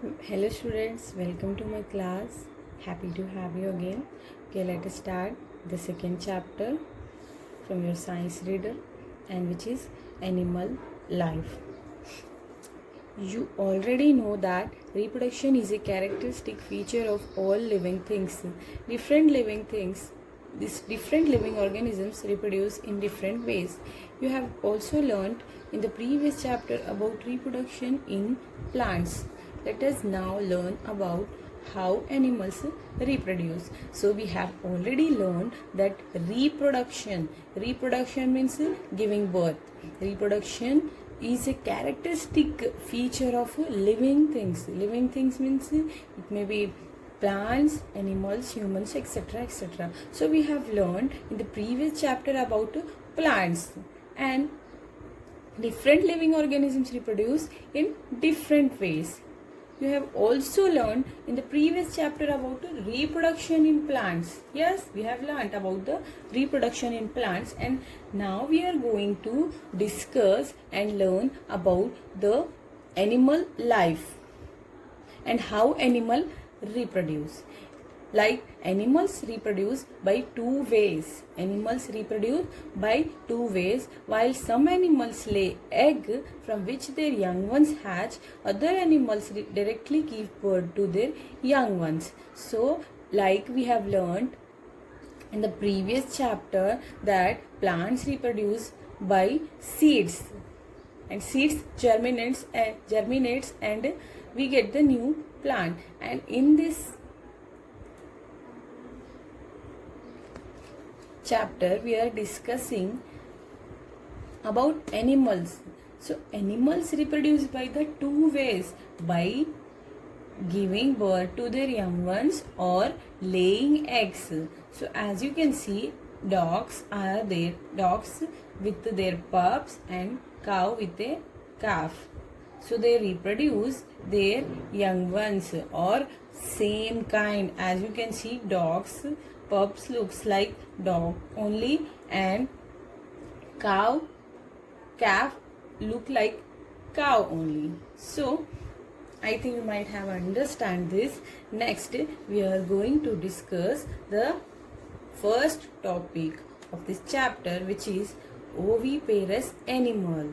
Hello students, welcome to my class. Happy to have you again. Okay, let us start the second chapter from your science reader, and which is animal life. You already know that reproduction is a characteristic feature of all living things. Different living organisms reproduce in different ways. You have also learned in the previous chapter about reproduction in plants. Let us now learn about how animals reproduce. So we have already learned that reproduction means giving birth. Reproduction is a characteristic feature of living things. Living things means it may be plants, animals, humans, etc. etc. So we have learned in the previous chapter about plants, and different living organisms reproduce in different ways. You have also learned in the previous chapter about reproduction in plants. Yes, we have learned about the reproduction in plants, and now we are going to discuss and learn about the animal life and how animal reproduce. Like animals reproduce by two ways. While some animals lay egg from which their young ones hatch, other animals directly give birth to their young ones. So like we have learned in the previous chapter that plants reproduce by seeds, and seeds germinates and we get the new plant. And in this chapter we are discussing about animals. So animals reproduce by the two ways, by giving birth to their young ones or laying eggs. So as you can see, dogs with their pups and cow with a calf. So they reproduce their young ones or same kind. As you can see, dogs pups looks like dog only, and calf look like cow only. So I think you might have understand this. Next we are going to discuss the first topic of this chapter, which is oviparous animal.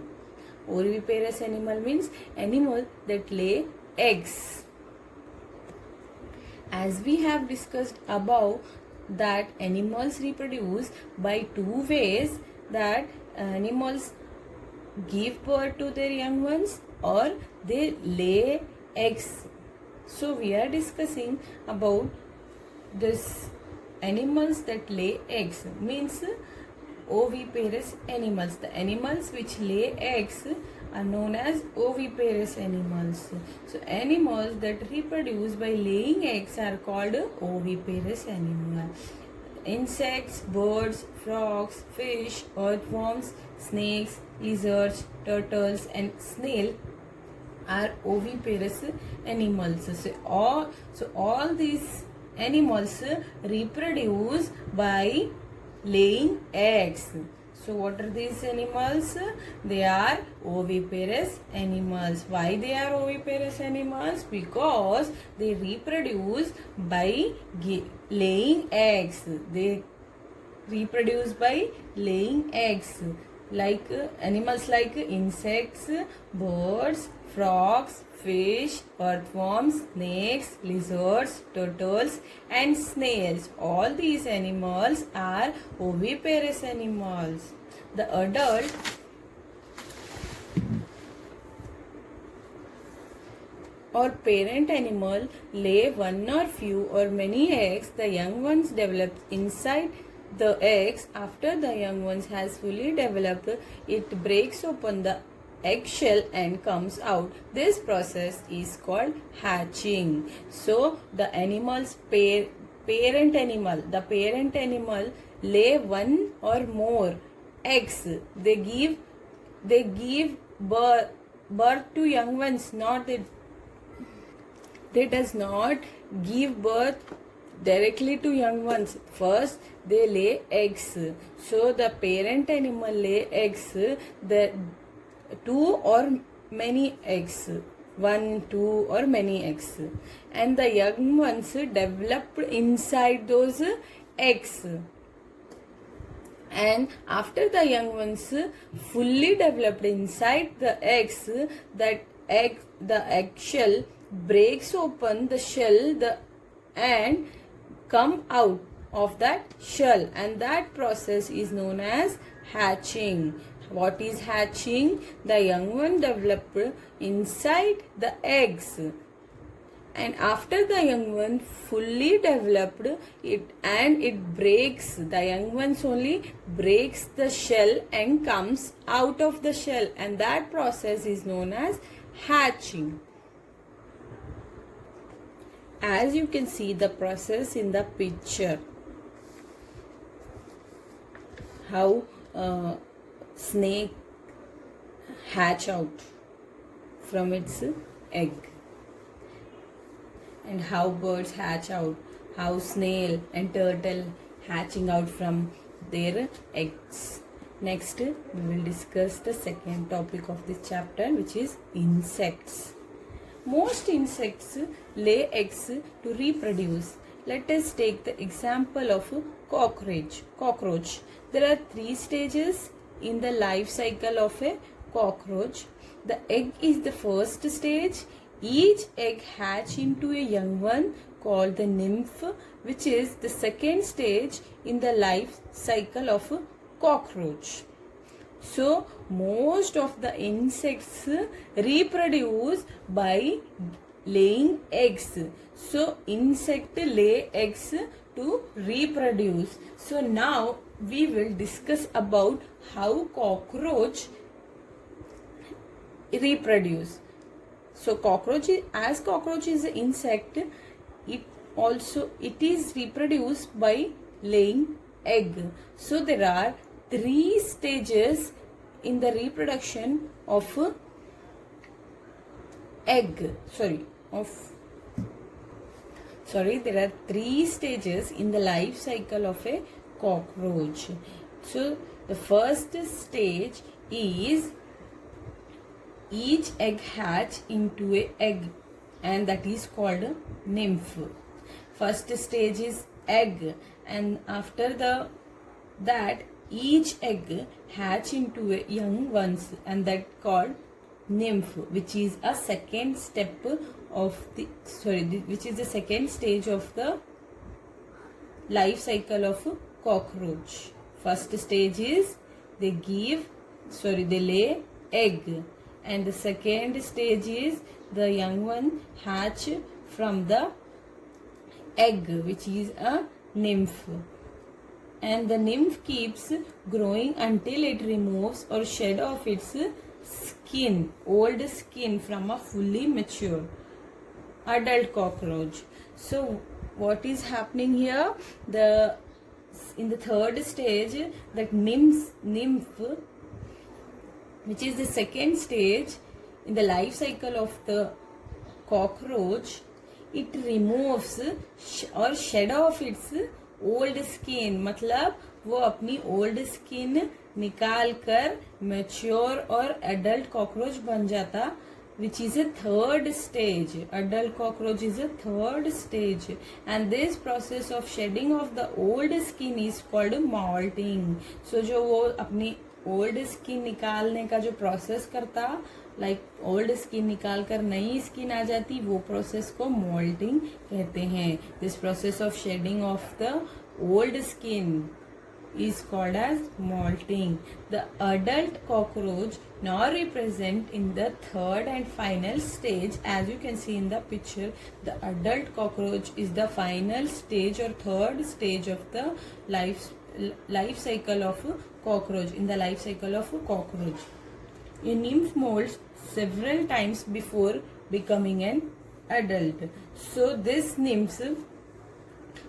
Oviparous animal means animal that lay eggs. As we have discussed above, that animals reproduce by two ways, that animals give birth to their young ones or they lay eggs. So we are discussing about this animals that lay eggs, means oviparous animals. The animals which lay eggs are known as oviparous animals. So animals that reproduce by laying eggs are called oviparous animals. Insects, birds, frogs, fish, earthworms, snakes, lizards, turtles and snail are oviparous animals. So all these animals reproduce by laying eggs. So what are these animals? They are oviparous animals. Why they are oviparous animals? Because they reproduce by laying eggs. They reproduce by laying eggs. Like animals like insects, birds, frogs, fish, earthworms, snakes, lizards, turtles and snails. All these animals are oviparous animals. The adult or parent animal lay one or few or many eggs. The young ones develop inside the eggs. After the young ones has fully developed, it breaks open the eggshell and comes out. This process is called hatching. So the parent animal lay one or more eggs. They give birth to young ones, not they does not give birth directly to young ones. First they lay eggs. So the parent animal lay eggs, the two or many eggs. one, two, or many eggs. And the young ones developed inside those eggs. And after the young ones fully developed inside the eggs, the eggshell breaks open the shell and come out of that shell, and that process is known as hatching. What is hatching? The young one developed inside the eggs, and after the young one fully developed it breaks, the young ones only breaks the shell and comes out of the shell, and that process is known as hatching. As you can see the process in the picture, how snake hatch out from its egg, and how birds hatch out, how snail and turtle hatching out from their eggs. Next, we will discuss the second topic of this chapter, which is insects. Most insects lay eggs to reproduce. Let us take the example of cockroach. There are 3 stages in the life cycle of a cockroach. The egg is the first stage. Each egg hatch into a young one called the nymph, which is the second stage in the life cycle of a cockroach. So, most of the insects reproduce by laying eggs. So, insect lay eggs to reproduce. So, now we will discuss about how cockroach reproduce. So, cockroach is an insect, it is reproduced by laying egg. So, there are 3 stages in the reproduction of there are 3 stages in the life cycle of a cockroach. So the first stage is each egg hatch into a egg, and that is called a nymph. First stage is egg, and after that each egg hatch into a young ones, and that called nymph, which is a second step of which is the second stage of the life cycle of cockroach. First stage is they lay egg, and the second stage is the young one hatch from the egg, which is a nymph. And the nymph keeps growing until it removes or shed off its old skin from a fully mature adult cockroach. So what is happening here? In the third stage, that nymph, which is the second stage in the life cycle of the cockroach, it removes or shed off its old skin, मतलब वो अपनी old skin निकाल कर mature और adult cockroach बन जाता, which is a third stage. Adult cockroach is a third stage, and this process of shedding of the old skin is called molting. So जो वो अपनी ओल्ड स्किन निकालने का जो प्रोसेस करता, ओल्ड स्किन निकाल कर नई स्किन आ जाती, वो प्रोसेस को मोल्टिंग कहते हैं. This process of shedding of the old skin is called as molting. The adult cockroach now represent in the third and final stage. As you can see in the picture, the adult cockroach is the final stage or third stage of the life cycle of cockroach. In the life cycle of cockroach, a nymph molts several times before becoming an adult. So this nymph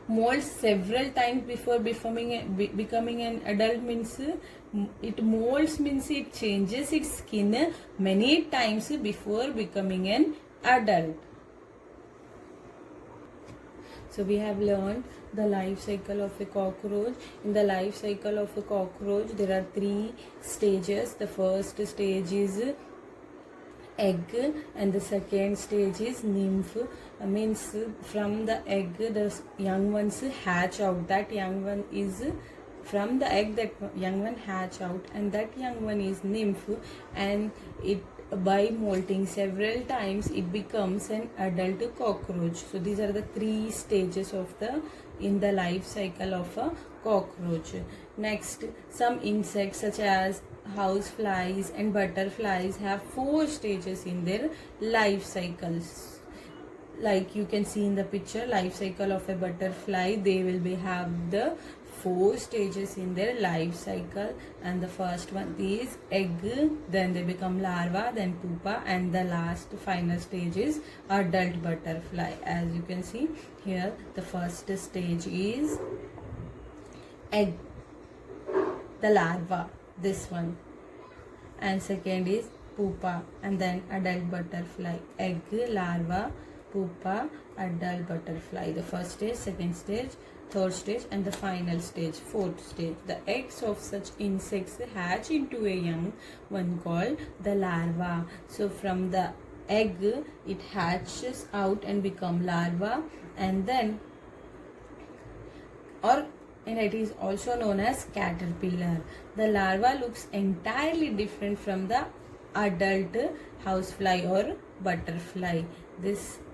molts several times before becoming an adult. Means it molts means it changes its skin many times before becoming an adult. So we have learned the life cycle of a cockroach. In the life cycle of a cockroach, there are 3 stages. The first stage is egg, and the second stage is nymph. Means from the egg the young ones hatch out. That young one is from the egg, that young one hatch out, and that young one is nymph, and it by molting several times it becomes an adult cockroach. So these are the three stages of the in the life cycle of a cockroach. Next, some insects such as house flies and butterflies have 4 stages in their life cycles. Like you can see in the picture, life cycle of a butterfly, they will be have the 4 stages in their life cycle, and the first one is egg, then they become larva, then pupa, and the last final stage is adult butterfly. As you can see here, the first stage is egg, the larva, this one, and second is pupa, and then adult butterfly. Egg, larva, pupa, adult butterfly. The first stage, second stage, third stage, and the final stage, fourth stage. The eggs of such insects hatch into a young one called the larva. So from the egg it hatches out and become larva, and then and it is also known as caterpillar. The larva looks entirely different from the adult housefly or butterfly. This